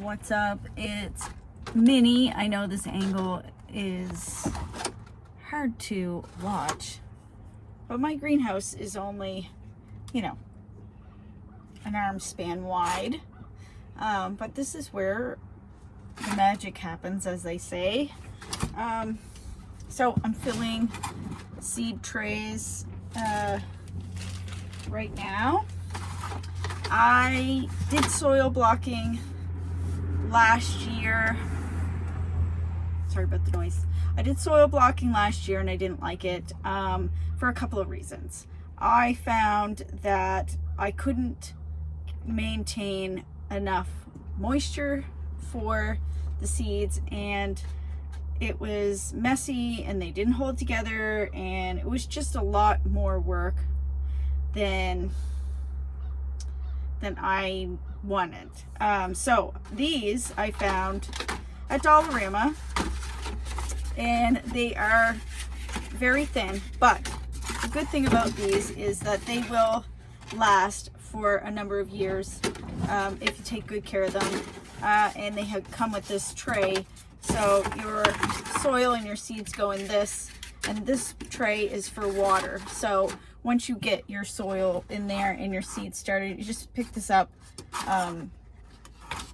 What's up? It's Minnie. I know this angle is hard to watch, but my greenhouse is only, an arm span wide. But this is where the magic happens, as they say. So I'm filling seed trays right now. I did soil blocking last year. Sorry about the noise. I did soil blocking last year and I didn't like it for a couple of reasons. I found that I couldn't maintain enough moisture for the seeds, and it was messy and they didn't hold together, and it was just a lot more work than I wanted. So these I found at Dollarama, and they are very thin, but the good thing about these is that they will last for a number of years if you take good care of them. And they have come with this tray, so your soil and your seeds go in this, and this tray is for water. So once you get your soil in there and your seeds started, you just pick this up.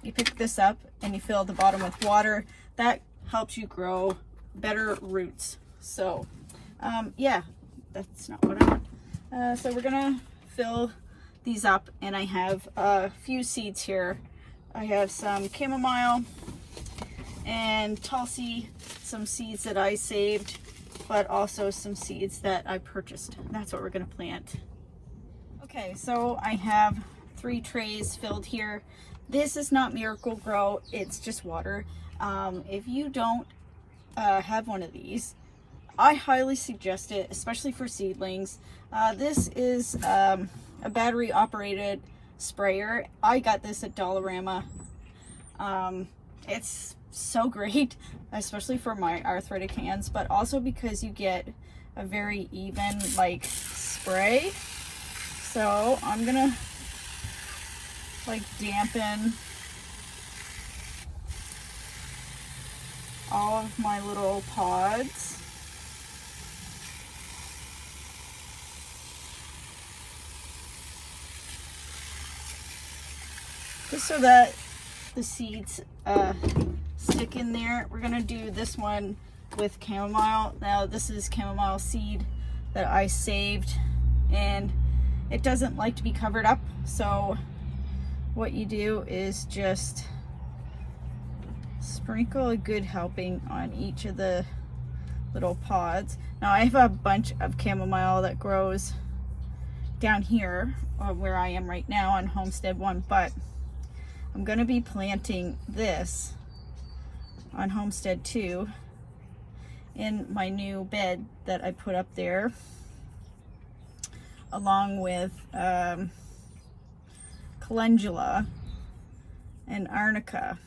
You pick this up and you fill the bottom with water. That helps you grow better roots. So yeah, that's not what I want. So we're gonna fill these up, and I have a few seeds here. I have some chamomile and Tulsi, some seeds that I saved, but also some seeds that I purchased. That's what we're gonna plant. Okay, so I have 3 trays filled here. This is not Miracle-Gro, it's just water. If you don't have one of these, I highly suggest it, especially for seedlings. This is a battery operated sprayer. I got this at Dollarama. It's so great, especially for my arthritic hands, but also because you get a very even spray. So I'm gonna dampen all of my little pods. Just so that the seeds stick in there. We're gonna do this one with chamomile. Now this is chamomile seed that I saved, and it doesn't like to be covered up. So what you do is just sprinkle a good helping on each of the little pods. Now I have a bunch of chamomile that grows down here where I am right now on Homestead 1, but I'm going to be planting this on Homestead 2 in my new bed that I put up there, along with calendula and arnica.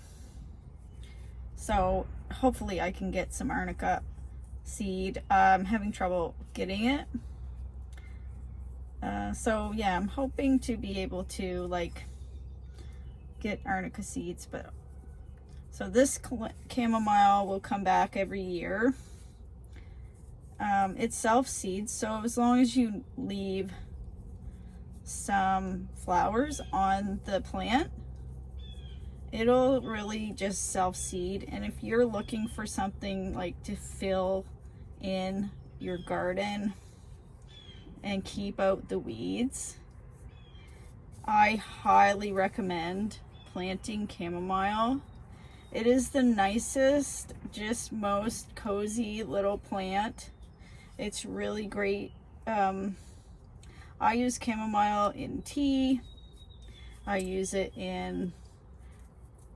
So hopefully I can get some arnica seed. I'm having trouble getting it. So yeah, I'm hoping to be able to get arnica seeds. But so this chamomile will come back every year. It self-seeds, so as long as you leave some flowers on the plant, it'll really just self-seed. And if you're looking for something to fill in your garden and keep out the weeds, I highly recommend planting chamomile. It is the nicest, just most cozy little plant. It's really great. I use chamomile in tea. I use it in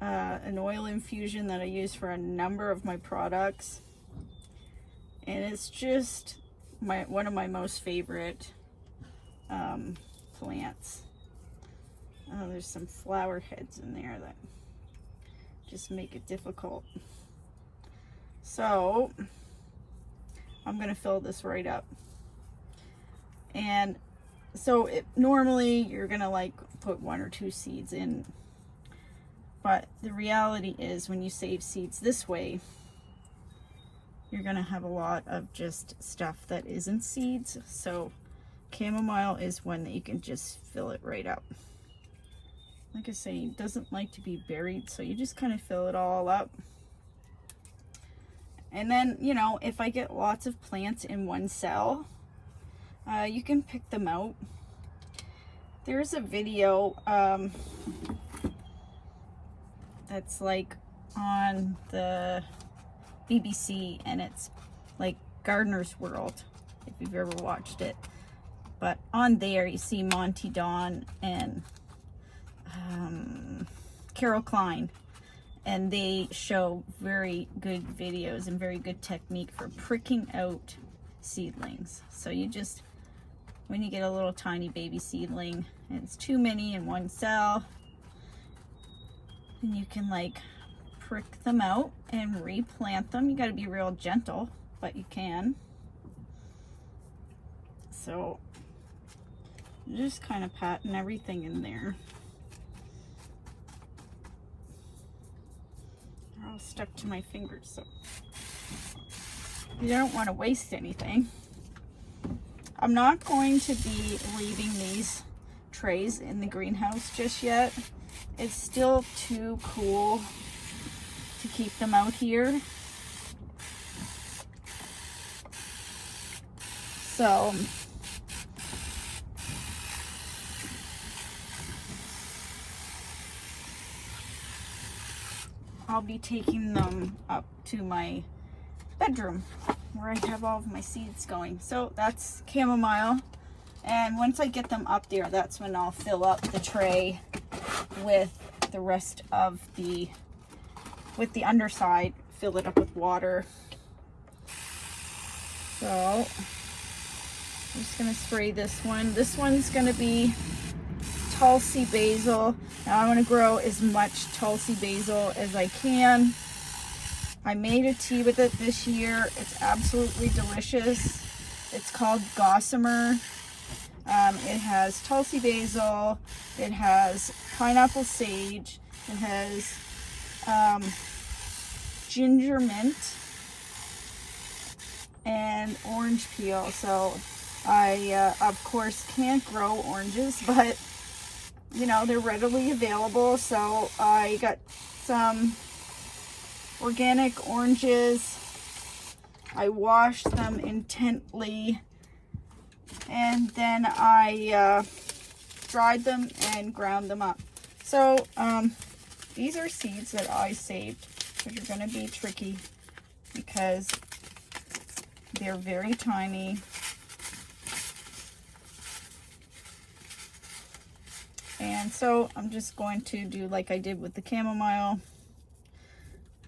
an oil infusion that I use for a number of my products, and it's just one of my most favorite plants. Oh, there's some flower heads in there that just make it difficult. So I'm gonna fill this right up. And so normally you're gonna put 1 or 2 seeds in, But the reality is when you save seeds this way, you're gonna have a lot of just stuff that isn't seeds. So chamomile is one that you can just fill it right up. Like I say, it doesn't like to be buried, so you just kind of fill it all up. And then, you know, if I get lots of plants in one cell, you can pick them out. There's a video that's like on the BBC, and it's like Gardener's World, if you've ever watched it. But on there you see Monty Don and Carol Klein, and they show very good videos and very good technique for pricking out seedlings. So you just, when you get a little tiny baby seedling and it's too many in one cell, then you can like prick them out and replant them. You got to be real gentle, but you can. So just kind of patting everything in there. They're all stuck to my fingers, so you don't want to waste anything. I'm not going to be leaving these trays in the greenhouse just yet. It's still too cool to keep them out here. So I'll be taking them up to my bedroom where I have all of my seeds going. So that's chamomile. And once I get them up there, that's when I'll fill up the tray with the rest of the underside, fill it up with water. So I'm just gonna spray this one. This one's gonna be Tulsi basil. Now I want to grow as much Tulsi basil as I can. I made a tea with it this year. It's absolutely delicious. It's called Gossamer. It has Tulsi basil, it has pineapple sage, it has ginger mint, and orange peel. So I, of course, can't grow oranges, but you know, they're readily available. So I got some organic oranges. I washed them intently, and then I dried them and ground them up. So these are seeds that I saved, which are going to be tricky because they're very tiny. And so I'm just going to do like I did with the chamomile.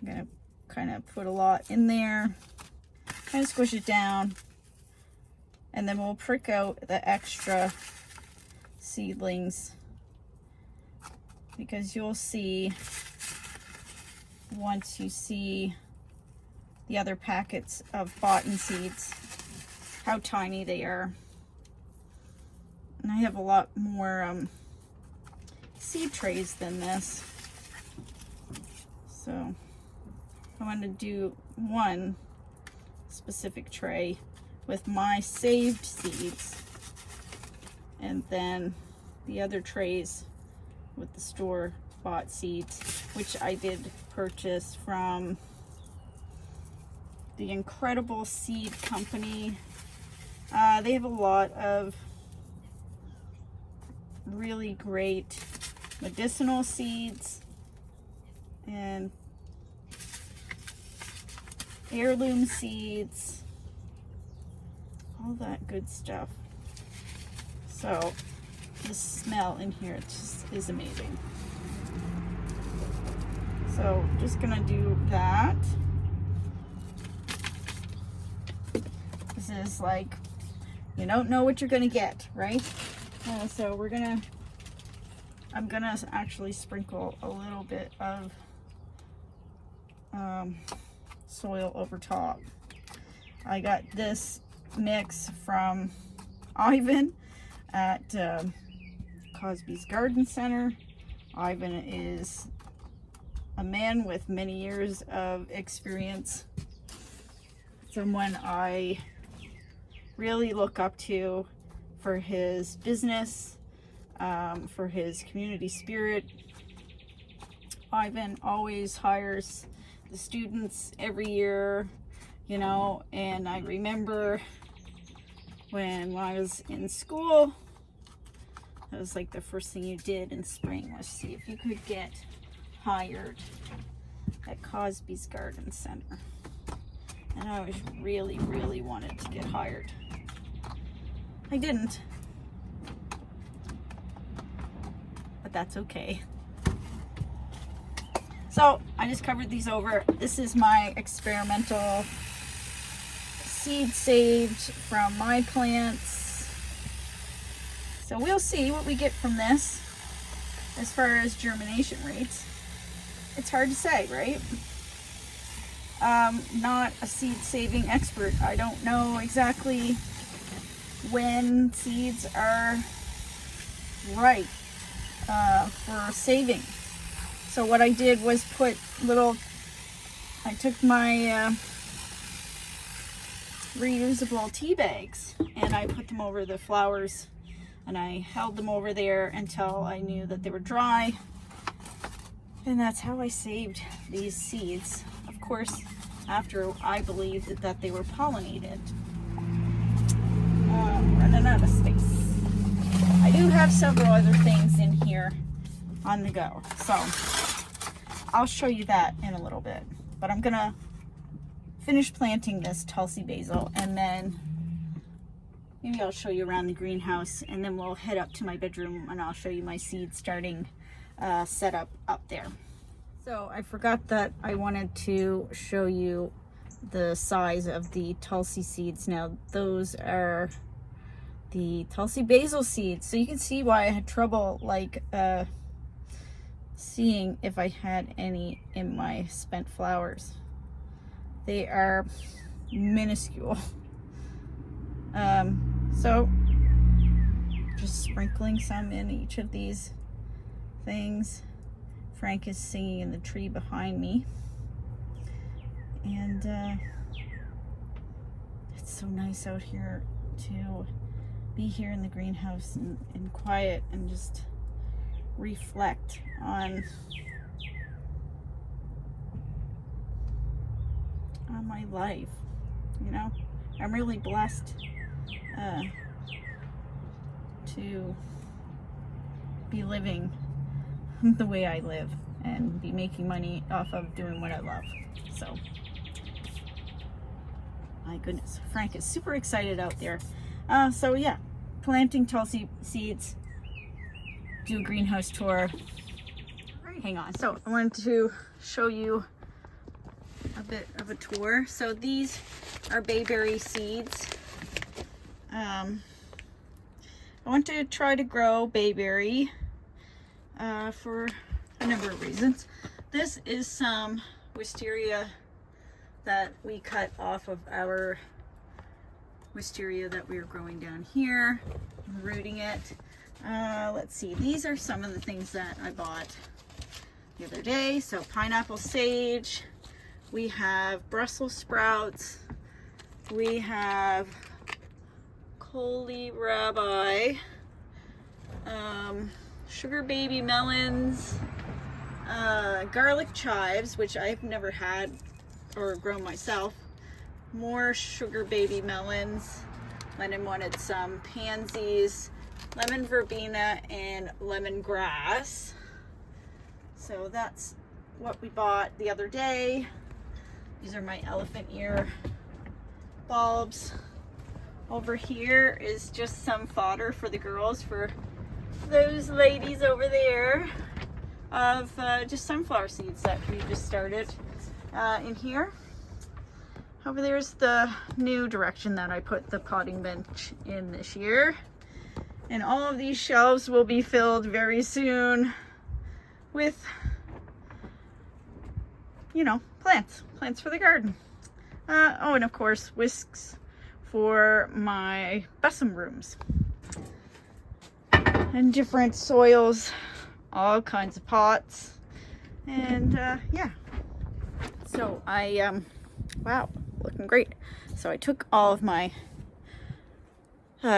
I'm going to kind of put a lot in there, kind of squish it down, and then we'll prick out the extra seedlings, because you'll see once you see the other packets of bottom seeds how tiny they are. And I have a lot more seed trays than this, so I want to do one specific tray with my saved seeds, and then the other trays with the store-bought seeds, which I did purchase from the Incredible Seed Company. They have a lot of really great medicinal seeds and heirloom seeds, all that good stuff. So the smell in here just is amazing. So just gonna do that. This is like, you don't know what you're gonna get, right? So I'm gonna actually sprinkle a little bit of soil over top. I got this mix from Ivan at Cosby's Garden Center. Ivan is a man with many years of experience, someone I really look up to for his business, for his community spirit. Ivan always hires the students every year, you know, and I remember when I was in school, that was like the first thing you did in spring was see if you could get hired at Cosby's Garden Center. And I was really wanted to get hired. I didn't, but that's okay. So I just covered these over. This is my experimental seed saved from my plants. So we'll see what we get from this as far as germination rates. It's hard to say, right? Not a seed saving expert. I don't know exactly when seeds are right for saving. So what I did was I took my reusable tea bags and I put them over the flowers and I held them over there until I knew that they were dry. And that's how I saved these seeds. Of course, after I believed that they were pollinated. Running out of space. I do have several other things in here on the go. So I'll show you that in a little bit. But I'm gonna finish planting this Tulsi basil and then maybe I'll show you around the greenhouse and then we'll head up to my bedroom and I'll show you my seed starting setup up there. So I forgot that I wanted to show you the size of the Tulsi seeds. Now those are the Tulsi basil seeds. So you can see why I had trouble like seeing if I had any in my spent flowers. They are minuscule. So just sprinkling some in each of these things. Frank is singing in the tree behind me. And it's so nice out here to be here in the greenhouse and quiet and just reflect on my life. You know, I'm really blessed to be living the way I live and be making money off of doing what I love. So my goodness, Frank is super excited out there. So yeah, planting Tulsi seeds, do a greenhouse tour. Hang on. So I wanted to show you a bit of a tour. So these are bayberry seeds. I want to try to grow bayberry for a number of reasons. This is some wisteria that we cut off of our wisteria that we were growing down here, rooting it. Let's see, these are some of the things that I bought the other day. So pineapple sage, we have Brussels sprouts, we have kohlrabi, sugar baby melons, garlic chives, which I've never had or grown myself, more sugar baby melons. Lennon wanted some pansies, lemon verbena, and lemongrass. So that's what we bought the other day. These are my elephant ear bulbs. Over here is just some fodder for the girls, for those ladies over there, of just sunflower seeds that we just started in here. Over there's the new direction that I put the potting bench in this year. And all of these shelves will be filled very soon with, you know, plants for the garden. Oh, and of course, whisks for my besom rooms. And different soils, all kinds of pots And yeah, so wow, looking great. So I took all of my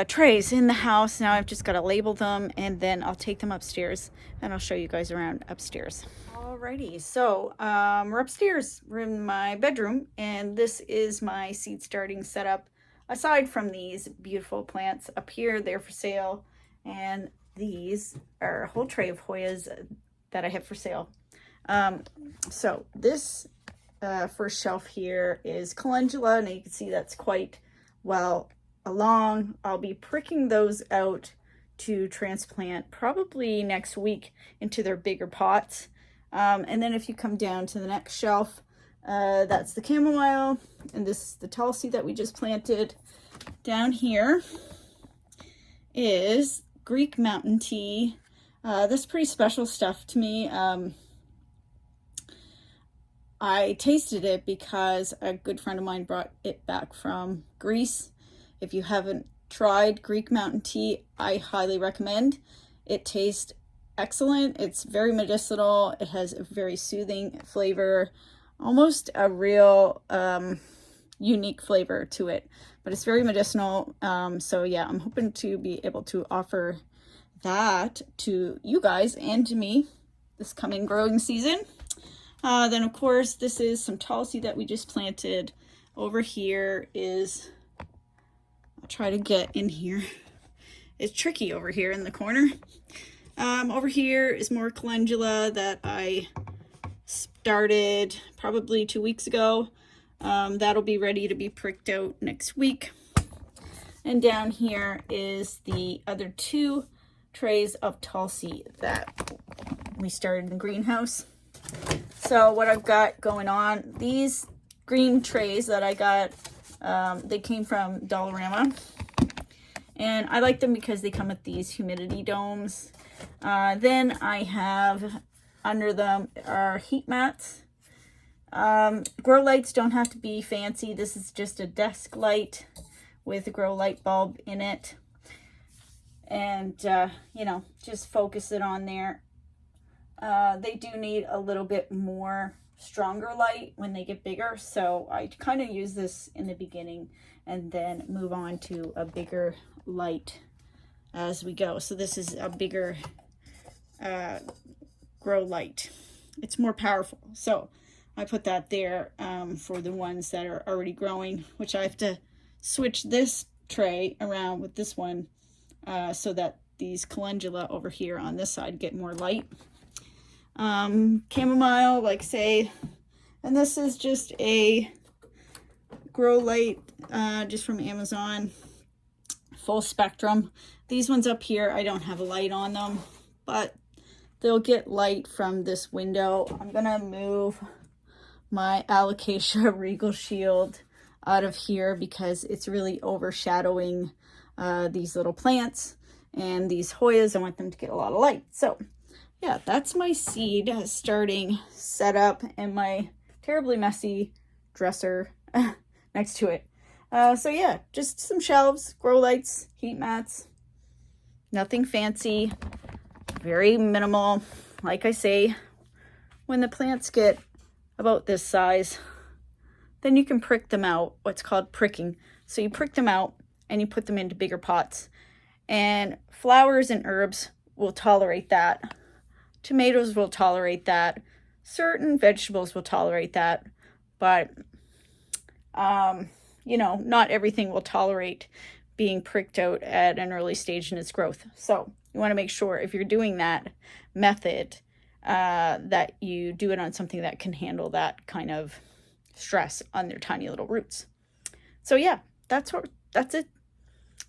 trays in the house. Now I've just got to label them, and then I'll take them upstairs and I'll show you guys around upstairs. Alrighty, so we're upstairs. We're in my bedroom, and this is my seed starting setup. Aside from these beautiful plants up here, they're for sale, and these are a whole tray of Hoyas that I have for sale. So this first shelf here is calendula, and you can see that's quite well along. I'll be pricking those out to transplant probably next week into their bigger pots. And then if you come down to the next shelf, that's the chamomile, and this is the Tulsi that we just planted. Down here is Greek mountain tea. This is pretty special stuff to me. I tasted it because a good friend of mine brought it back from Greece. If you haven't tried Greek mountain tea, I highly recommend. It tastes excellent. It's very medicinal. It has a very soothing flavor, almost a real unique flavor to it, but it's very medicinal. So yeah, I'm hoping to be able to offer that to you guys and to me this coming growing season. Then of course, this is some Tulsi that we just planted. Over here is, I'll try to get in here. It's tricky over here in the corner. Over here is more calendula that I started probably 2 weeks ago. That'll be ready to be pricked out next week. And down here is the other 2 trays of Tulsi that we started in the greenhouse. So what I've got going on, these green trays that I got, they came from Dollarama, and I like them because they come with these humidity domes. Then I have under them are heat mats. Grow lights don't have to be fancy. This is just a desk light with a grow light bulb in it, and you know, just focus it on there. They do need a little bit more stronger light when they get bigger, so I kind of use this in the beginning and then move on to a bigger light as we go. So this is a bigger grow light. It's more powerful, so I put that there for the ones that are already growing, which I have to switch this tray around with this one so that these calendula over here on this side get more light. Chamomile, like say, and this is just a grow light just from Amazon, full spectrum. These ones up here, I don't have a light on them, but they'll get light from this window. I'm gonna move my Alocasia Regal Shield out of here because it's really overshadowing these little plants, and these Hoyas, I want them to get a lot of light. So yeah, that's my seed starting setup and my terribly messy dresser next to it. So yeah, just some shelves, grow lights, heat mats, nothing fancy, very minimal. Like I say, when the plants get about this size, then you can prick them out, what's called pricking. So you prick them out and you put them into bigger pots, and flowers and herbs will tolerate that. Tomatoes will tolerate that. Certain vegetables will tolerate that, but you know, not everything will tolerate being pricked out at an early stage in its growth. So you want to make sure if you're doing that method that you do it on something that can handle that kind of stress on their tiny little roots. So yeah, that's it.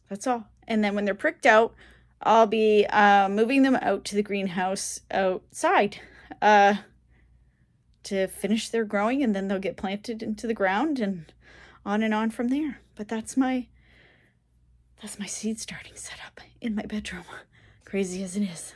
That's all. And then when they're pricked out, I'll be moving them out to the greenhouse outside to finish their growing, and then they'll get planted into the ground and on from there. But that's my seed starting setup in my bedroom, crazy as it is.